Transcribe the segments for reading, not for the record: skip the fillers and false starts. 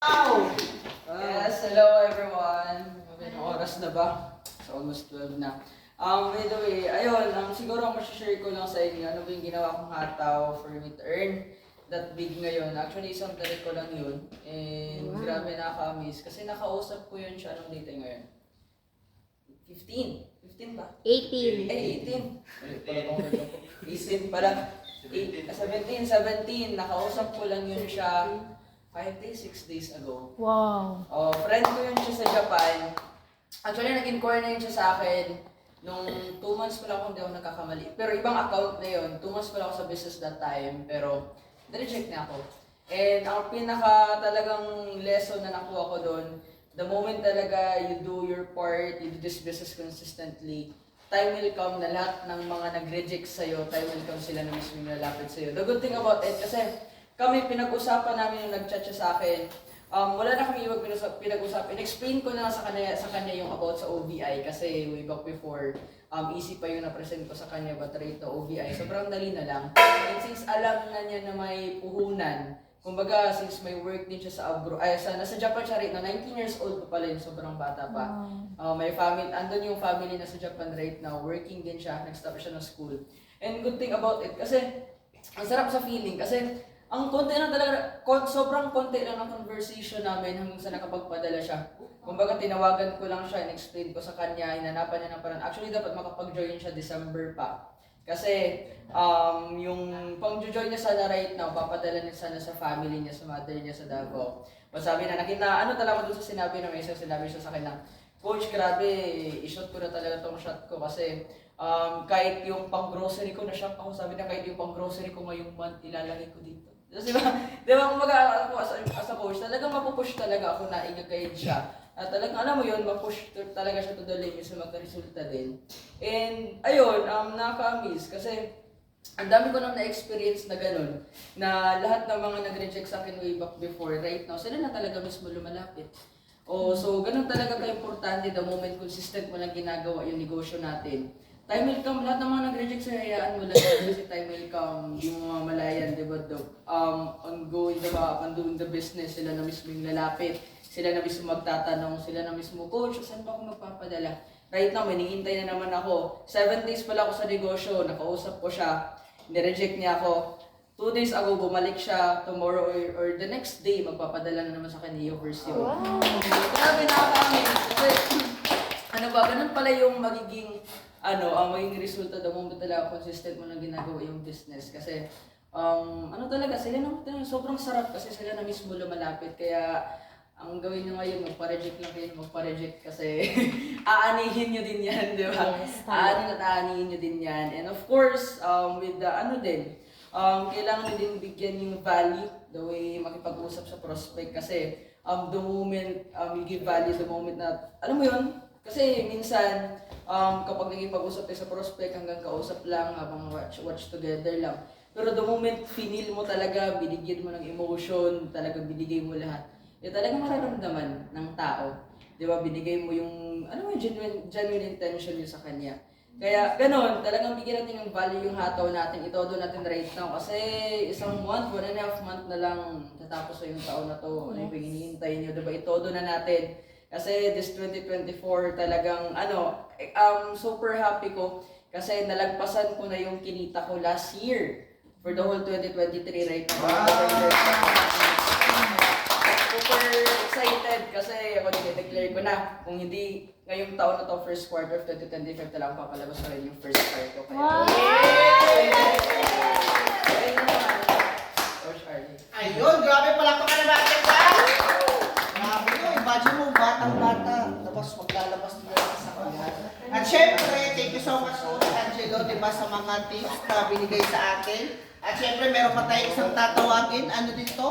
Wow! Yes, hello everyone. May oras na ba? So almost 12 na. By the way, ayun, siguro ang share ko lang sa inyo, ano ba yung ginawa kong hataw for me to earn that big ngayon. Actually, isang tarik ko lang yun. And grabe nakaka-miss. Kasi nakausap ko yun siya, anong date ngayon? 15? 15 ba? 18. Ay, 18. 18 pala. 17. Nakausap ko lang yun siya 5 days, 6 days ago. Wow. Oh, friend ko yun siya sa Japan. Actually, nag-inquire na yun siya sa akin nung 2 months pa lang ako, hindi ako nagkakamali. Pero ibang account na yun. 2 months pa lang ako sa business that time. Pero, na-reject na ako. And ang pinaka talagang lesson na nakuha ko doon, the moment talaga you do your part, you do this business consistently, time will come na lahat ng mga nag-reject sa'yo, time will come sila na mismo lalapit sa'yo. The good thing about it, kasi kami, pinag-usapan namin yung nag-chat siya sa akin. Wala na kami pinag-usapan. In-explain ko na sa kanya yung about sa OBI kasi way back before, easy pa yung na-present ko sa kanya but right na OBI. Sobrang dali na lang. And since alam na niya na may puhunan, kumbaga since may work din siya sa abroad, nasa Japan siya right na 19 years old pa pala yun, sobrang bata pa. May family, andun yung family na sa Japan right now, working din siya, nag-stop siya ng school. And good thing about it, kasi ang sarap sa feeling, kasi ang konti lang talaga, sobrang konti lang ng conversation namin hanggang sa nakapagpadala siya. Kumbaga tinawagan ko lang siya, in-explain ko sa kanya, hinanapan niya ng parang. Actually dapat makapag-join siya December pa. Kasi yung pang-join niya sana right now, papadala niya sana sa family niya, sa mother niya sa Davao. Masabi na, ano talaga doon sa sinabi ng isa, sinabi siya sa akin na, Coach, grabe, i-shot ko na talaga tong shot ko kasi kahit yung pang-grocery ko, na-shock ako, sabi na kahit yung pang-grocery ko ngayong month, ilalagay ko dito. Di ba, kumbaga ako as a coach, talagang mapupush talaga ako na i-guide siya. At talagang alam mo yun, mapush talaga siya to the limit sa magka-resulta din. And ayun, nakaka-miss kasi ang dami ko nang na-experience na ganun, na lahat ng mga nag-reject sa akin way back before, right now, sila na talaga mismo lumalapit. So ganun talaga ka-importante the moment consistent mo lang ginagawa yung negosyo natin. Time will come, lahat ng mga nag-reject sa hayaan mo lang kasi time will come, yung mga malayan, di ba, ongoing, diba, doing the business, sila na mismo yung lalapit, sila na mismo magtatanong, sila na mismo, Coach, saan ba ako magpapadala? Right now, may nihintay na naman ako. 7 days pala ako sa negosyo, nakausap ko siya, nireject niya ako. 2 days ago, bumalik siya, tomorrow or the next day, magpapadala na naman sa kanya yung first year. Wow! Grabe, nakaka-amin. Kasi, ano ba, ganun pala yung magiging ang maging resulta the moment talaga consistent mo na ginagawa yung business. Kasi, talaga, sila sobrang sarap kasi sila na mismo lumalapit. Kaya, ang gawin nyo ngayon, magpa-reject lang kayo, magpa-reject kasi aanihin nyo din yan, di ba? Yes, Aanihin nyo din yan. And of course, with the kailangan nyo din bigyan yung value the way makipag-usap sa prospect kasi the moment you give value, the moment na, alam mo yun, kasi minsan, kapag naging-pag-usap tayo sa prospect, hanggang kausap lang, habang watch together lang. Pero the moment finil mo talaga, binigyan mo ng emotion, talaga binigay mo lahat, talaga mararamdaman ng tao. Di ba? Binigay mo yung, genuine intention yun sa kanya. Kaya, ganon, talagang bigyan natin yung value yung hataw natin, itodo natin right now. Kasi isang month, 1.5 month na lang tatapos sa yung taon na to. Ano yung hinihintay nyo, diba? Itodo na natin. Kasi this 2024 talagang super happy ko kasi nalagpasan ko na yung kinita ko last year for the whole 2023 right now. Wow. Super excited kasi ako declare ko na kung hindi ngayong taon na to, first quarter of 2025 talagang papalabas ko rin yung first part ko. Kaya, ayun, grabe palakpakan na natin ba? Grabe yun, imagine mo, batang-bata, tapos maglalabas na sa kanya. At syempre, thank you so much po Angelo, diba, sa mga tips na binigay sa akin. At syempre, meron pa tayong isang tatawagin, ano dito?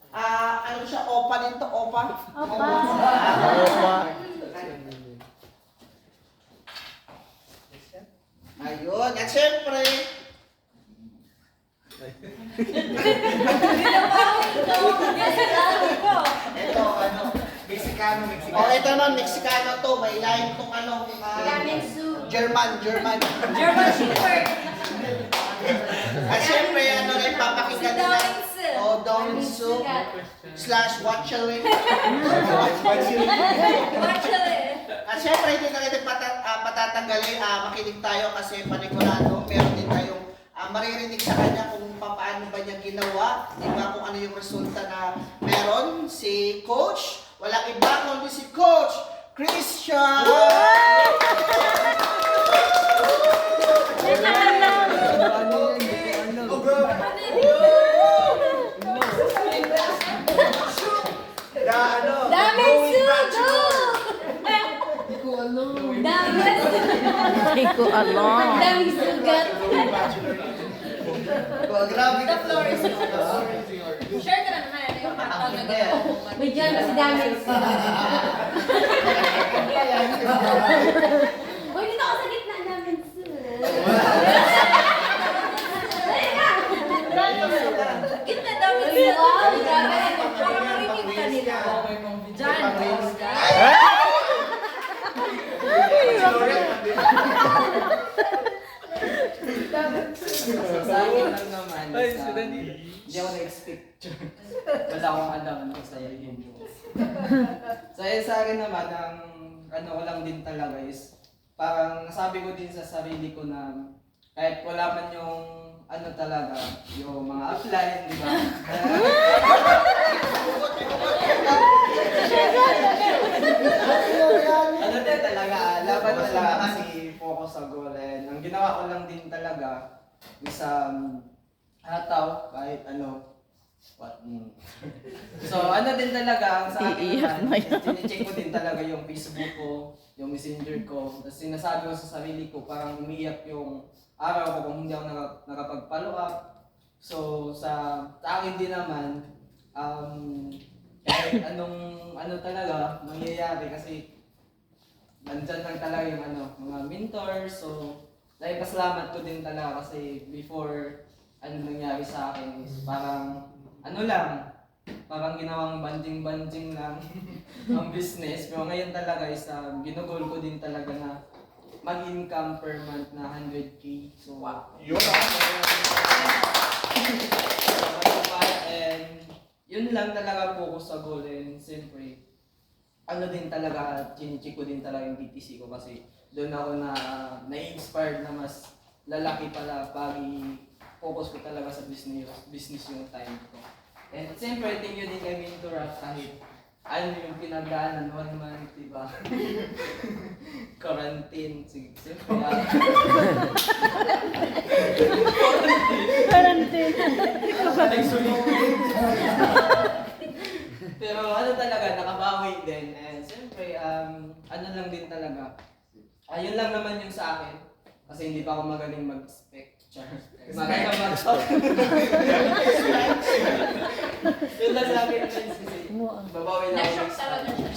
Ano siya, Opa dito, Opa? Opa. Ayun, at syempre, ito, Mexicano. Oh, ito naman, Mexicano to. May line itong German. German Shepherd. At syempre, ano rin, papakinggan nila. Dawins. Oh, Dawins / Watcheling. At syempre, hindi na rin patatanggalin. Makinig tayo kasi panigurado. Meron din tayong maririnig sa kanya kung paano ba niya ginawa. Diba kung ano yung resulta na meron. Si Coach, walang iba kundi si Coach Christian! Hindi ko alam. Daming sugat. Grabe The floor is yours. Share ka na naman. Yung patawag na gano'n. May dyan kasi daming sugat. Uy, dito ako sa gitna daming sugat. Gitna daming sugat. Wow, grabe. Parang marinig ka nila. Dyan, Sa akin lang naman, hindi ako na-expect. Wala akong alam kung sa'yo yun. Sa akin naman, ang ano ko lang din talaga is, parang nasabi ko din sa sarili ko na kahit wala man yung ano talaga, yung mga offline, di ba? Ano din talaga, laban talaga kasi focus sa goal. And ang ginawa ko lang din talaga is hataw kahit ano. So ano din talaga ang sa akin Iiyak na yan. chine-check ko din talaga yung Facebook ko, yung Messenger ko. Tapos sinasabi ko sa sarili ko, parang umiiyak yung araw ko kung hindi ako nakapag-follow up. So sa akin din naman, kahit ano talaga mangyayari kasi nandyan lang talaga yung mga mentors. So dahil pasalamat ko din talaga kasi before nangyari sa akin is parang parang ginawang banding-banding lang ang business. Pero ngayon talaga is ginugol ko din talaga na mag-income per month na 100K. So wow. And yun lang talaga focus sa goal. And siyempre din talaga, chinichik ko din talaga yung BTC ko kasi doon ako na-inspired na mas lalaki pala pag focus ko talaga sa business yung time ko. And siyempre, thank you din kay Mentor at kahit ano yung pinagdaanan 1 month, diba? Quarantine, siyempre. Quarantine. Pero talaga, nakabawi din. And siyempre, lang din talaga. Ayun lang naman yung sa akin. Kasi hindi pa ako magaling mag-spec. Magaling mag-talk. Yun lang sa akin friends kasi babawi na ako. Na-shock talaga siya.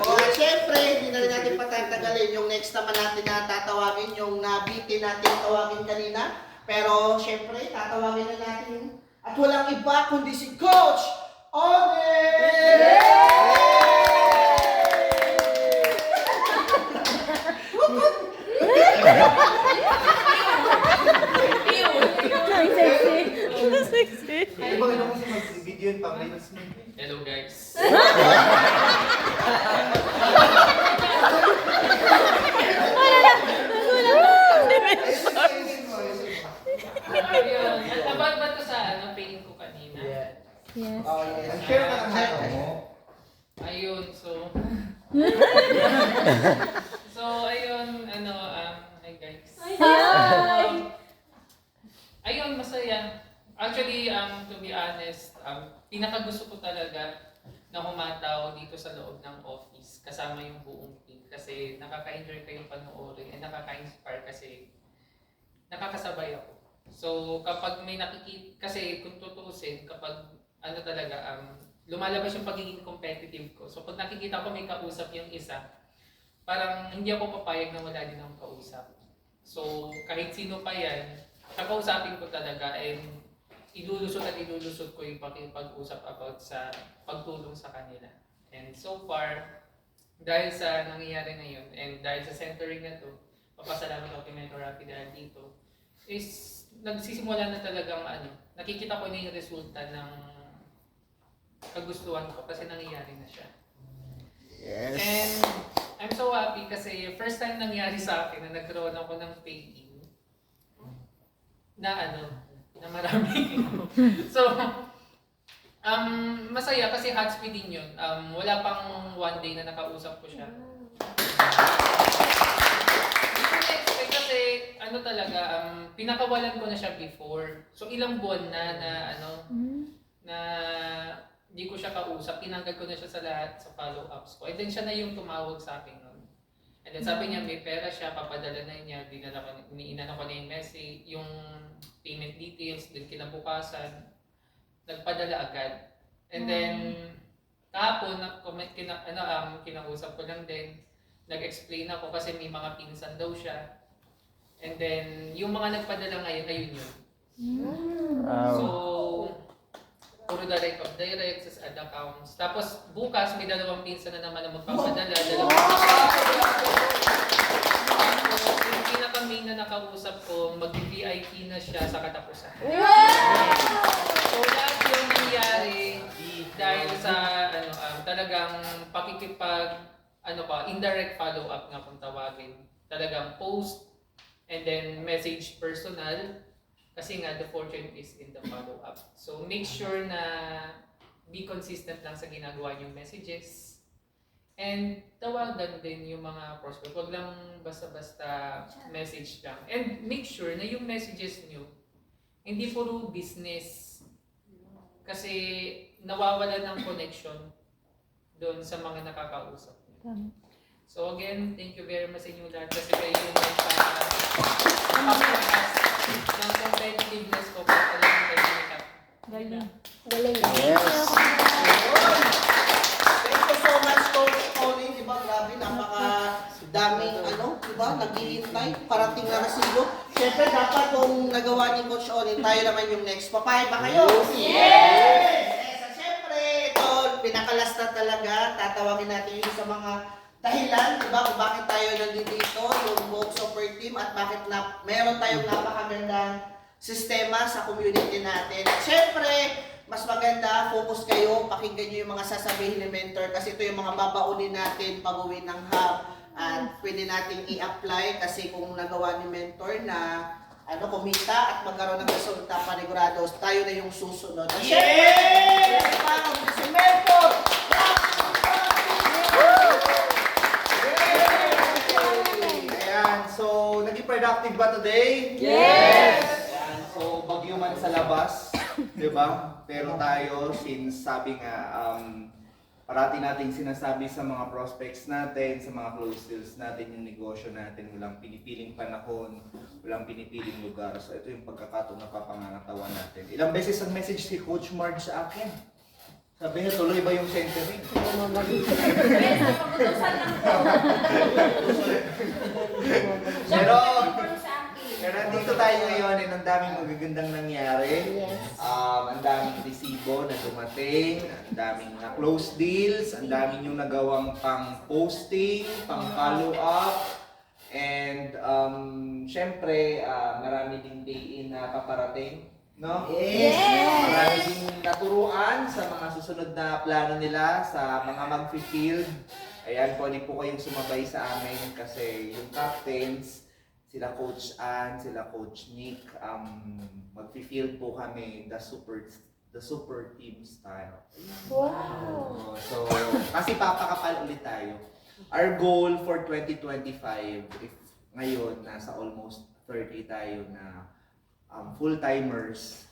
At syempre, hindi na rin natin patatagalin yung next naman natin na tatawagin, yung nabitin natin tawagin kanina. Pero syempre, tatawagin na natin at walang iba kundi si Coach Oge! Sexy. Hello guys. Ayun, natabag ba to sa pain ko kanina? Yes. Oh, yes. Share ka ng heart mo. Ayun, so ayun, hi guys. Ayun, masaya. Actually, to be honest, pinakagusto ko talaga na humataw dito sa loob ng office kasama yung buong team kasi nakaka-enjoy kayong panoorin and nakaka-inspire kasi nakakasabay ako. So kapag may nakikita, kasi kung tutuusin, kapag lumalabas yung pagiging competitive ko. So pag nakikita ko may kausap yung isa, parang hindi ako papayag na wala din akong kausap. So kahit sino pa yan, kakausapin ko talaga and ilulusot ko yung pakipag-usap about sa pagtulong sa kanila. And so far, dahil sa nangyayari ngayon and dahil sa centering na to, papasalamat ako kay Mentor Rafi dahil dito, is nagsisimula na talagang nakikita ko na yung resulta ng kagustuhan ko kasi nangyayari na siya. Yes. And I'm so happy kasi first time nangyari sa akin na nagkaroon ako ng pay-in na na marami. So, masaya kasi hot speed din yun. Wala pang one day na nakausap ko siya. Hindi ko na-expect kasi talaga, pinakawalan ko na siya before. So ilang buwan na na hindi ko siya kausap, tinanggal ko na siya sa lahat sa follow-ups ko. And then siya na yung tumawag sa akin nun. And then sabi niya may pera siya, papadala na niya, iniinano ko na yung message, yung payment details, din kinabukasan, nagpadala agad. And then kahapon kinausap ko lang din, nag-explain ako kasi may mga pinsan daw siya. And then yung mga nagpadala ngayon, ayun yun. So puro direct of direct sa ad accounts. Tapos bukas may dalawang pinsan na naman na magpapadala. Yung pinaka-main na nakausap ko, mag-VIP na siya sa katapusan. So lahat yung nangyari dahil sa talagang indirect follow-up nga kung tawagin. Talagang post and then message personal. Kasi nga, the fortune is in the follow-up. So, make sure na be consistent lang sa ginagawa niyong messages. And tawagan din yung mga prospect. Huwag lang basta-basta message lang. And make sure na yung messages niyo, hindi puro business. Kasi nawawala ng connection doon sa mga nakakausap niyo. So again, thank you very much sa inyo lahat kasi kayo yung nagpa-podcast ng competitiveness ko para alam mo kayo ni Kat. Galing. Yes. Thank you so much, Coach Colin. Diba, grabe, napaka-daming, diba, naghihintay. Parating na resibo. Siyempre, dapat kung nagawa ni Coach Colin, tayo naman yung next. Papayag ba kayo? Yes! At siyempre, ito, pinakalas na talaga. Tatawagin natin yung sa mga dahilan, diba, kung bakit tayo nandito, yung buong super team, at bakit meron tayong napakagandang sistema sa community natin. At syempre, mas maganda, focus kayo, pakinggan nyo yung mga sasabihin ni Mentor kasi ito yung mga babaunin natin pag-uwi ng hub at pwede nating i-apply kasi kung nagawa ni Mentor na kumita at magkaroon ng resulta panigurado, tayo na yung susunod. At syempre, si Mentor! So, naging productive ba today? Yes! Ayan, so, bagyo man sa labas, di ba? Pero tayo, since sabi nga, parati nating sinasabi sa mga prospects natin, sa mga close deals natin, yung negosyo natin, walang pinipiling panahon, walang pinipiling lugar. So, ito yung pagkakataon na papangangatawan natin. Ilang beses ang message si Coach Marge sa akin. Sabi niya, tuloy ba yung centering? Yes, napagutusan lang po. Pero, Sa akin. pero nandito tayo ngayon and ang daming magagandang nangyari. Yes. Ang daming resibo na dumating, ang daming na close deals, ang daming yung nagawang pang posting, pang follow up. And syempre, marami ding day-in na paparating. No? Yes! Marami ding naturuan sa mga susunod na plano nila, sa mga mag-field. Ayan, pwede po kayong sumabay sa amin kasi yung captains, sila Coach Ann, sila Coach Nick, mag-field po kami the super team style. Wow. So, kasi papakapal ulit tayo. Our goal for 2025, if ngayon nasa almost 30 tayo na full-timers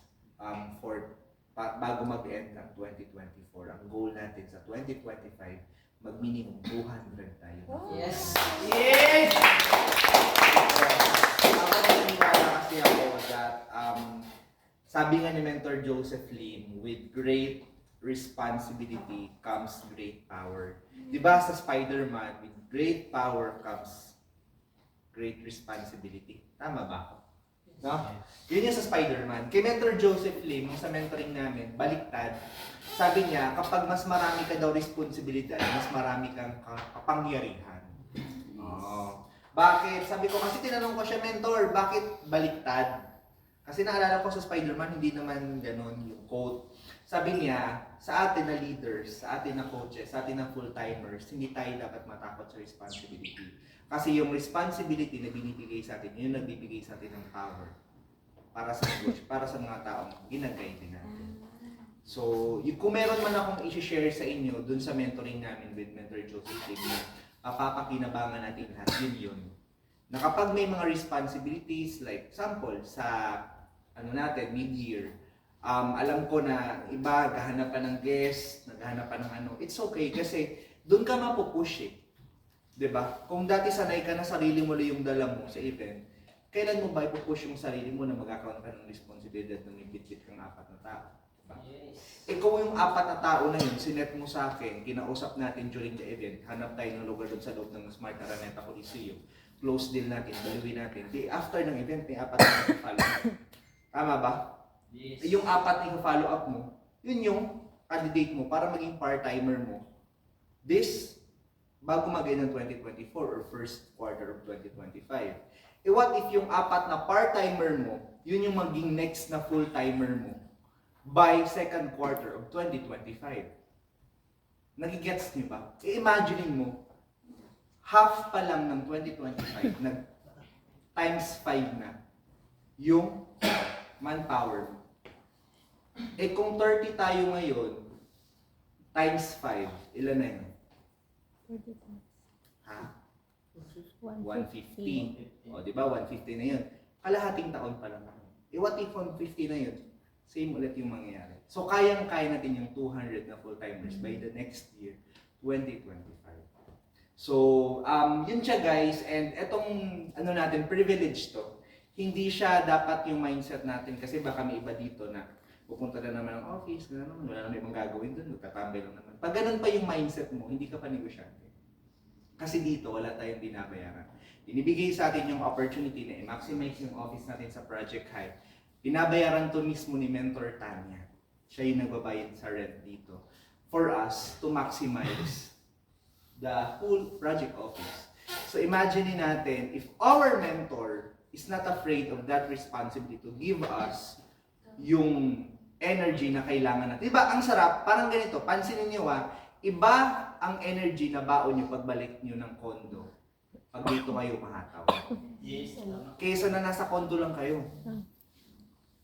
bago mag-end ng 2024. Ang goal natin sa 2025, mag-minimum 200 tayo. Yes! Yes! Ako naniniwala kasi ako that sabi nga ni Mentor Joseph Lim, with great responsibility comes great power. Diba sa Spider-Man, with great power comes great responsibility. Tama ba ako? No? Yun yung sa Spider-Man. Kay Mentor Joseph Lim, sa mentoring namin, baliktad, sabi niya, kapag mas marami ka daw responsibilidad, mas marami kang kapangyarihan. Bakit? Sabi ko, kasi tinanong ko siya, mentor, bakit baliktad? Kasi naalala ko sa Spider-Man, hindi naman ganun yung quote. Sabi niya, sa atin na leaders, sa atin na coaches, sa atin na full-timers, hindi tayo dapat matakot sa responsibility. Kasi yung responsibility na binibigay sa atin, yun nagbibigay sa atin ng power para sa negosyo, para sa mga taong ginagay din natin. So, kung meron man akong i-share sa inyo dun sa mentoring namin with Mentor Joseph Lim, papapakinabangan natin lahat, yun. Na kapag may mga responsibilities, like example, sa natin, mid-year, alam ko na iba, gahanap pa ng guest, naghahanap pa ng it's okay kasi doon ka mapupush eh. 'Di ba? Kung dati sanay ka na sarili mo lang yung dala mo sa event, kailan mo ba ipupush yung sarili mo na magkakaroon ka ng responsibilidad na may bit-bit kang 4 na tao? Diba? Eh kung yung 4 na tao na yun, sinet mo sa akin, kinausap natin during the event, hanap tayo ng lugar doon sa loob ng Smart Araneta Coliseum, close deal natin, baluin natin. Di after ng event, may 4 na follow. Tama ba? Yes. Yung 4 na follow up mo, yun yung candidate mo para maging part-timer mo. This, bago mag-end ng 2024 or first quarter of 2025. Eh what if yung 4 na part-timer mo, yun yung maging next na full-timer mo by second quarter of 2025? Nagigets niyo ba? I-imagine mo, half pa lang ng 2025, nag times 5 na yung manpower mo. Eh kung 30 tayo ngayon, times 5, ilan na yun? 30 times. Ha? 150. 150. O, di ba? 150 na yun. Kalahating taon pa lang. Eh, what if 150 na yun? Same ulit yung mangyayari. So, kayang-kaya natin yung 200 na full-timers by the next year, 2025. So, yun siya guys. And etong, natin, privilege to. Hindi siya dapat yung mindset natin kasi baka may iba dito na pupunta na naman ng office, wala naman ibang gagawin doon, magtatambay lang naman. Pag ganun pa yung mindset mo, hindi ka pa negosyante. Kasi dito, wala tayong binabayaran. Binibigay sa atin yung opportunity na i-maximize yung office natin sa Project High. Binabayaran to mismo ni Mentor Tanya. Siya yung nagbabayad sa rent dito. For us to maximize the whole project office. So imagine natin, if our mentor is not afraid of that responsibility to give us yung energy na kailangan natin. Diba, ang sarap, parang ganito, pansinin nyo iba ang energy na baon nyo pagbalik nyo ng kondo pag dito kayo mahataw. Yes. Kaysa na nasa kondo lang kayo.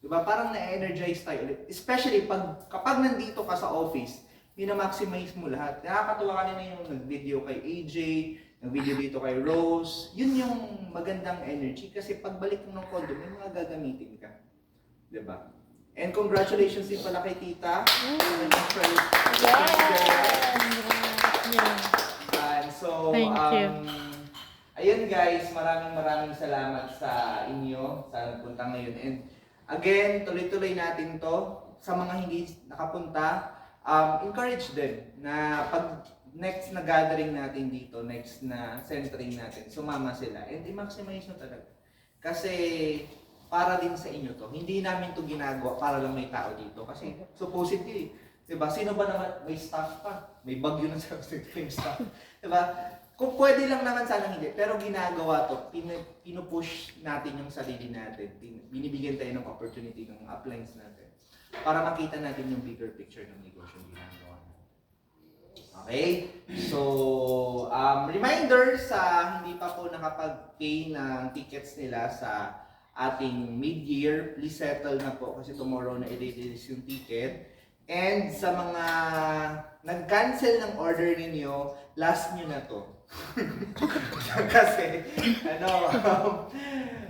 Diba, parang na-energize tayo ulit. Especially kapag nandito ka sa office, minamaximize mo lahat. Nakakatuwa kanina yung nag-video kay AJ, nag-video dito kay Rose. Yun yung magandang energy kasi pagbalik mo ng kondo, may mga gagamitin ka. Diba? And congratulations din pala kay Tita. And so, Thank you. ayun guys, maraming salamat sa inyo sa nagpunta ngayon. And again, tuloy-tuloy natin to. Sa mga hindi nakapunta, encourage them na pag next na gathering natin dito, next na centering natin, sumama sila. And i-maximize nyo talaga. Kasi para din sa inyo to. Hindi namin to ginagawa para lang may tao dito. Kasi supposedly, diba, sino ba naman, may staff pa. May bagyo na sa yung staff. Diba? Kung pwede lang naman sana hindi. Pero ginagawa to, pinupush natin yung sarili natin. Binibigyan tayo ng opportunity ng uplines natin. Para makita natin yung bigger picture ng negosyo ginagawa natin. Okay? So, reminder sa hindi pa po nakapag-pay ng tickets nila sa ating mid-year, please settle na po kasi tomorrow na i-release yung ticket. And sa mga nag-cancel ng order ninyo, last nyo na to. Kasi,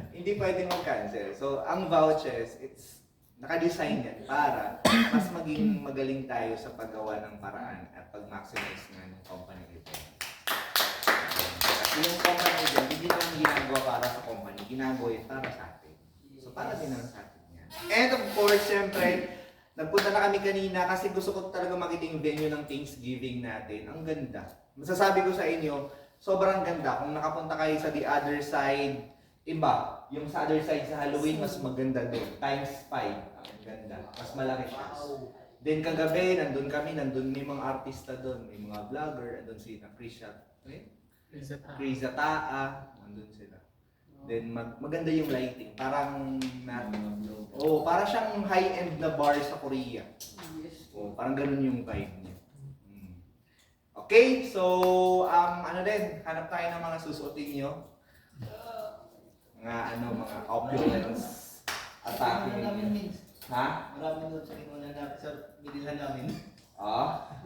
hindi pwedeng mag-cancel. So, ang vouchers, naka-design yan para mas maging magaling tayo sa paggawa ng paraan at pag-maximize nga ng company ito. Kasi yung company ito, hindi naman ginagawa para sa company, ginagawa yun para sa atin. So, para din naman sa atin yan. And of course, syempre, nagpunta na kami kanina kasi gusto ko talaga makita yung venue ng Thanksgiving natin. Ang ganda. Masasabi ko sa inyo, sobrang ganda. Kung nakapunta kayo sa the other side, iba. Yung sa other side sa Halloween, mas maganda doon. Times 5. Ang ganda. Mas malaki siya. Then kagabi, nandun kami, nandun may mga artista doon. May mga vlogger, nandun si Krisha. Crazy Taa, nandun sila. Then maganda yung lighting, parang para siyang high-end na bar sa Korea. Parang ganun yung vibe niya. Okay, so hanap tayo ng mga susuotin niyo. Mga opulence atake ninyo. Ha? Marami doon sa inunan namin, sa binilhan namin.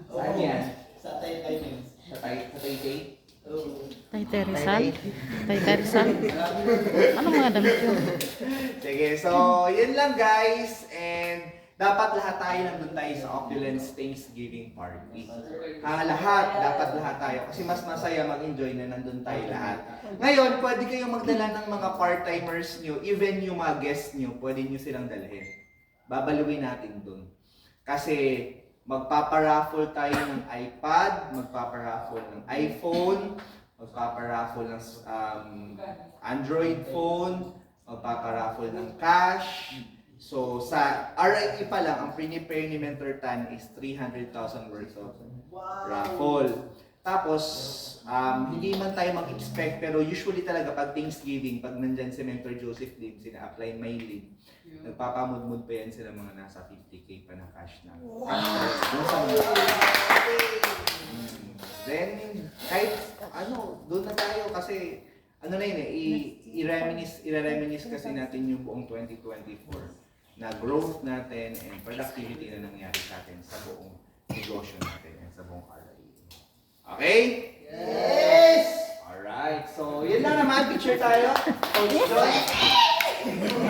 Saan yan? Sa Taytay Men's. Sa Taytay? Oo. Tay Teresal? Tay Teresal? Anong mga damit yun? Sige, so yun lang guys. And dapat lahat tayo nandun tayo sa Opulence Thanksgiving Party. Dapat lahat tayo. Kasi mas masaya mag-enjoy na nandun tayo lahat. Ngayon, pwede kayong magdala ng mga part-timers nyo, even yung mga guests nyo, pwede nyo silang dalhin. Babaluin natin dun. Kasi magpaparaffle tayo ng iPad, magpaparaffle ng iPhone, magpaparaffle ng Android phone, magpaparaffle ng cash. So sa RIE pa lang, ang prepare ni Mentor Tan is 300,000 worth of raffle. Tapos, hindi man tayo mag-expect, pero usually talaga pag Thanksgiving, pag nandyan si Mentor Joseph Lim, sina-apply my lead, nagpapamudmud pa yan sila mga nasa 50K pa na cash na. Then, kahit doon na tayo kasi, i-reminisce kasi natin yung buong 2024 na growth natin and productivity na nangyari sa atin sa buong negosyo natin and sa buong RIE. Okay? Yes! Alright, so yun lang naman, picture tayo. Coach John.